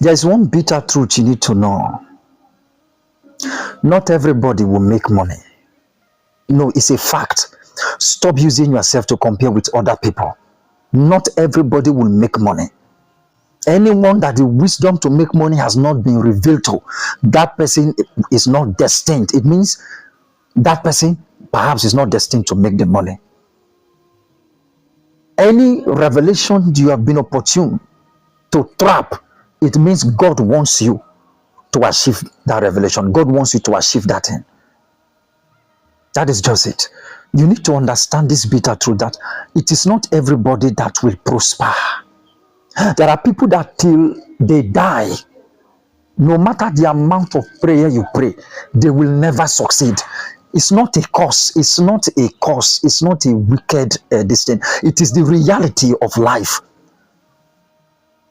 There is one bitter truth you need to know. Not everybody will make money. No, it's a fact. Stop using yourself to compare with other people. Not everybody will make money. Anyone that the wisdom to make money has not been revealed to, that person is not destined. It means that person perhaps is not destined to make the money. Any revelation you have been opportune to trap, it means God wants you to achieve that revelation. God wants you to achieve that thing. That is just it. You need to understand this bitter truth that it is not everybody that will prosper. There are people that till they die, no matter the amount of prayer you pray, they will never succeed. It's not a curse. It's not a curse. It's not a wicked destiny. It is the reality of life.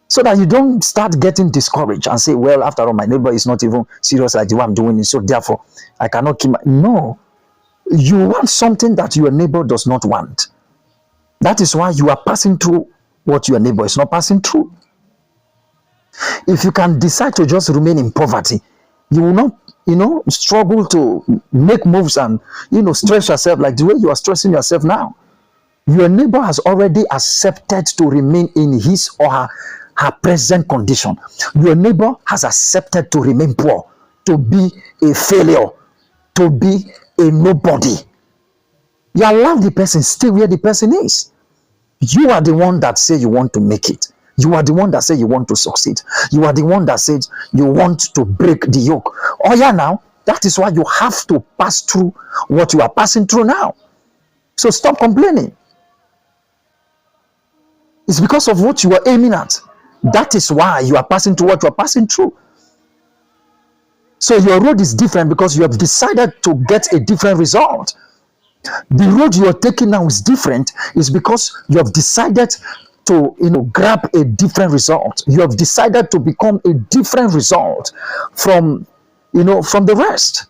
So that you don't start getting discouraged and say, well, after all, my neighbor is not even serious like the way I'm doing it, so therefore I cannot keep my... No. You want something that your neighbor does not want. That is why you are passing through what your neighbor is not passing through. If you can decide to just remain in poverty, you will not, struggle to make moves and, stress yourself like the way you are stressing yourself now. Your neighbor has already accepted to remain in his or her present condition. Your neighbor has accepted to remain poor, to be a failure, to be a nobody. You allow the person stay where the person is. You are the one that say you want to make it. You are the one that say you want to succeed. You are the one that said you want to break the yoke. Oh yeah, now that is why you have to pass through what you are passing through now. So stop complaining. It's because of what you are aiming at. That is why you are passing through what you are passing through. So your road is different because you have decided to get a different result. The road you are taking now is different is because you have decided to grab a different result. You have decided to become a different result from the rest.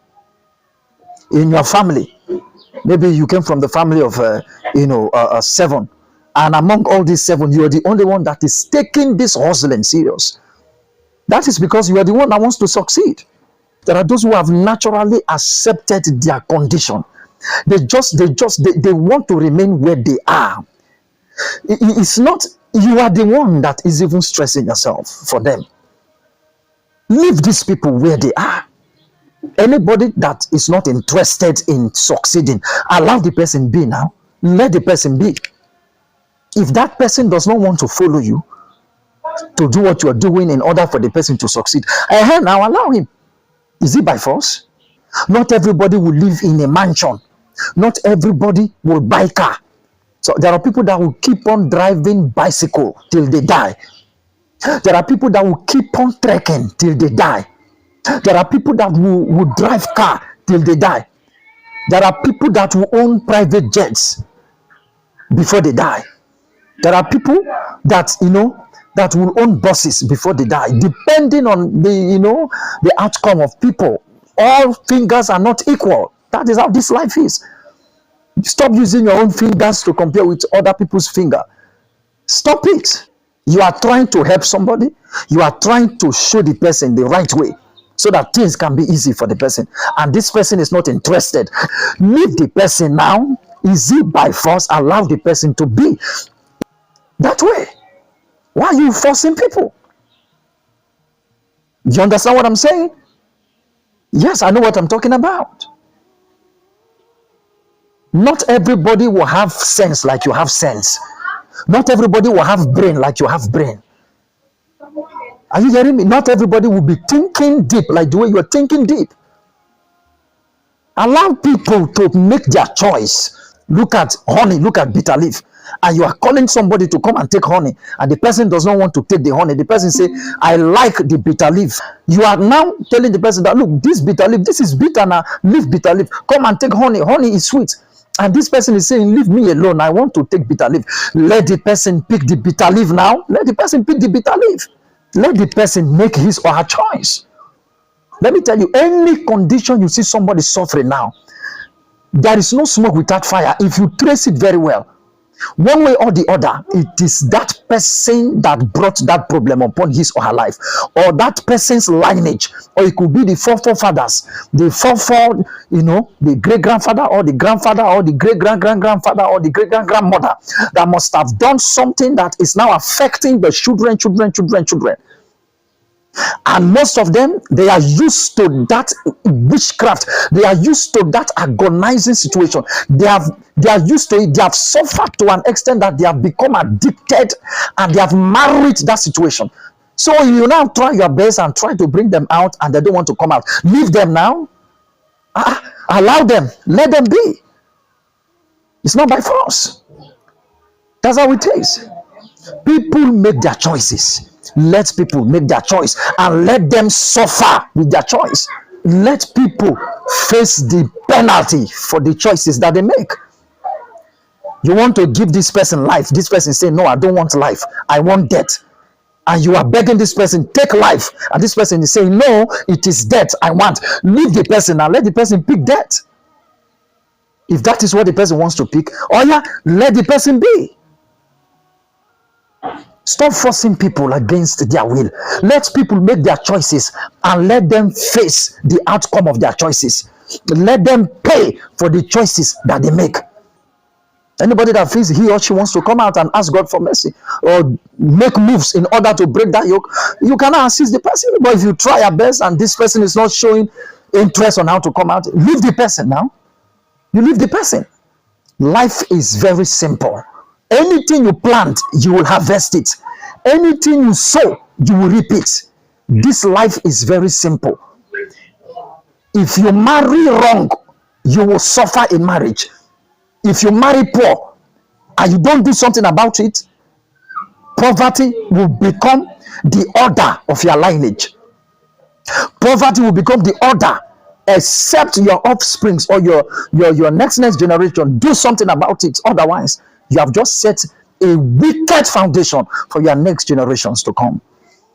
In your family, maybe you came from the family of 7, and among all these 7 you are the only one that is taking this hustling serious. That is because you are the one that wants to succeed. There are those who have naturally accepted their condition. They want to remain where they are. It's not you are the one that is even stressing yourself for them. Leave these people where they are. Anybody that is not interested in succeeding, allow the person be now. Let the person be. If that person does not want to follow you to do what you are doing in order for the person to succeed, now allow him. Is it by force? Not everybody will live in a mansion. Not everybody will buy car. So there are people that will keep on driving bicycle till they die. There are people that will keep on trekking till they die. There are people that will drive car till they die. There are people that will own private jets before they die. There are people that that will own buses before they die, depending on the outcome of people. All fingers are not equal. That is how this life is. Stop using your own fingers to compare with other people's finger. Stop it. You are trying to help somebody. You are trying to show the person the right way so that things can be easy for the person. And this person is not interested. Leave the person now. Is it by force? Allow the person to be that way. Why are you forcing people? Do you understand what I'm saying? Yes, I know what I'm talking about. Not everybody will have sense like you have sense. Not everybody will have brain like you have brain. Are you hearing me? Not everybody will be thinking deep like the way you are thinking deep. Allow people to make their choice. Look at honey, look at bitter leaf. And you are calling somebody to come and take honey, and the person does not want to take the honey. The person say, I like the bitter leaf. You are now telling the person that, look, this bitter leaf, this is bitter now, leave bitter leaf. Come and take honey. Honey is sweet. And this person is saying, leave me alone. I want to take bitter leaf. Let the person pick the bitter leaf now. Let the person pick the bitter leaf. Let the person make his or her choice. Let me tell you, any condition you see somebody suffering now, there is no smoke without fire. If you trace it very well, One way or the other, it is that person that brought that problem upon his or her life, or that person's lineage, or it could be the forefathers, the great grandfather, or the grandfather, or the great grandfather, or the great grandmother that must have done something that is now affecting the children. And most of them, they are used to that witchcraft. They are used to that agonizing situation. They are used to it. They have suffered to an extent that they have become addicted, and they have married that situation. So you now try your best and try to bring them out, and they don't want to come out. Leave them now. Allow them. Let them be. It's not by force. That's how it is. People make their choices. Let people make their choice, and let them suffer with their choice. Let people face the penalty for the choices that they make. You want to give this person life. This person say, no, I don't want life. I want death. And you are begging this person, take life. And this person is saying, no, it is death I want. Leave the person and let the person pick death. If that is what the person wants to pick, let the person be. Stop forcing people against their will. Let people make their choices, and let them face the outcome of their choices. Let them pay for the choices that they make. Anybody that feels he or she wants to come out and ask God for mercy, or make moves in order to break that yoke, you cannot assist the person. But if you try your best and this person is not showing interest on how to come out, leave the person now. You leave the person. Life is very simple. Anything you plant, you will harvest it. Anything you sow, you will reap it. This life is very simple. If you marry wrong, you will suffer in marriage. If you marry poor and you don't do something about it, poverty will become the order of your lineage. Poverty will become the order, except your offsprings or your next generation do something about it. Otherwise, you have just set a wicked foundation for your next generations to come.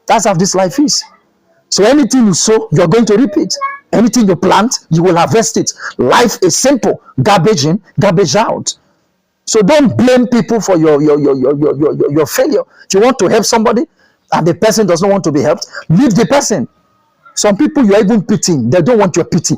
That's how this life is. So anything you sow, you're going to reap it. Anything you plant, you will harvest it. Life is simple. Garbage in, garbage out. So don't blame people for your failure. If you want to help somebody and the person does not want to be helped, leave the person. Some people you're even pitying, they don't want your pity.